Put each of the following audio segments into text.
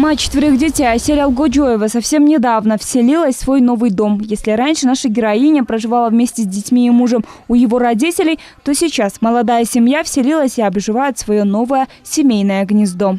Мать 4 детей Айсель Алгоджоева совсем недавно вселилась в свой новый дом. Если раньше наша героиня проживала вместе с детьми и мужем у его родителей, то сейчас молодая семья вселилась и обживает свое новое семейное гнездо.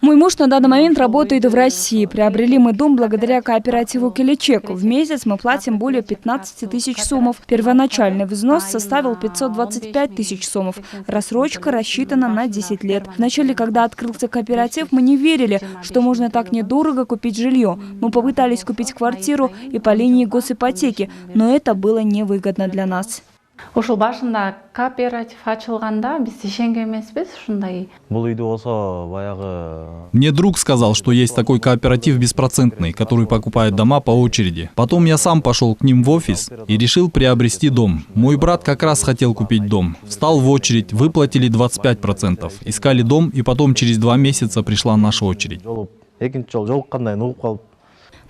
Мой муж на данный момент работает в России. Приобрели мы дом благодаря кооперативу «Келечек». В месяц мы платим более 15 тысяч сомов. Первоначальный взнос составил 525 тысяч сомов. Рассрочка рассчитана на 10 лет. Вначале, когда открылся кооператив, мы не верили, что можно так недорого купить жилье. Мы попытались купить квартиру и по линии госипотеки, но это было невыгодно для нас. Мне друг сказал, что есть такой кооператив беспроцентный, который покупает дома по очереди. Потом я сам пошел к ним в офис и решил приобрести дом. Мой брат как раз хотел купить дом. Встал в очередь, выплатили 25%. Искали дом, и потом через 2 месяца пришла наша очередь.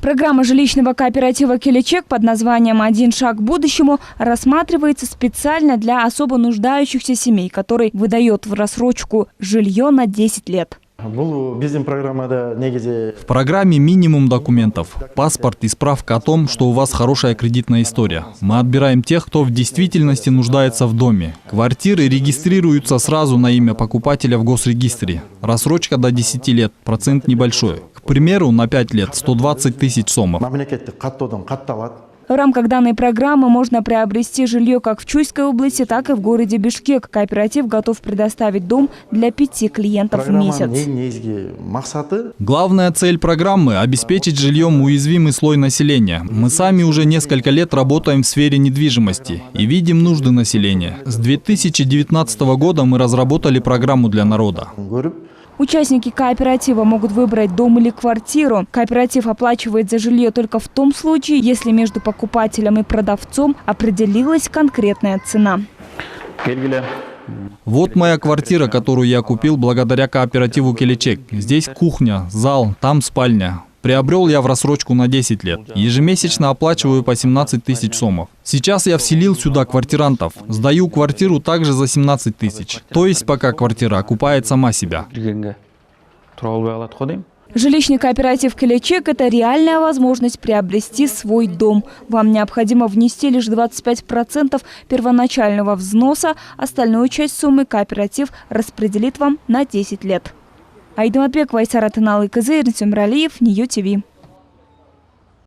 Программа жилищного кооператива «Келечек» под названием «Один шаг к будущему» рассматривается специально для особо нуждающихся семей, который выдает в рассрочку жилье на 10 лет. В программе минимум документов. Паспорт и справка о том, что у вас хорошая кредитная история. Мы отбираем тех, кто в действительности нуждается в доме. Квартиры регистрируются сразу на имя покупателя в госрегистре. Рассрочка до 10 лет, процент небольшой. К примеру, на 5 лет 120 тысяч сомов. В рамках данной программы можно приобрести жилье как в Чуйской области, так и в городе Бишкек. Кооператив готов предоставить дом для 5 клиентов в месяц. Главная цель программы – обеспечить жильем уязвимый слой населения. Мы сами уже несколько лет работаем в сфере недвижимости и видим нужды населения. С 2019 года мы разработали программу для народа. Участники кооператива могут выбрать дом или квартиру. Кооператив оплачивает за жилье только в том случае, если между покупателем и продавцом определилась конкретная цена. Вот моя квартира, которую я купил благодаря кооперативу «Келечек». Здесь кухня, зал, там спальня. Приобрел я в рассрочку на 10 лет. Ежемесячно оплачиваю по 17 тысяч сомов. Сейчас я вселил сюда квартирантов. Сдаю квартиру также за 17 тысяч. То есть пока квартира окупает сама себя. Жилищный кооператив «Келечек» – это реальная возможность приобрести свой дом. Вам необходимо внести лишь 25% первоначального взноса. Остальную часть суммы кооператив распределит вам на 10 лет. Айдаматбек, Вайсара Тыналы Кызы, Эрнст Өмірәлиев, Нью ТВ.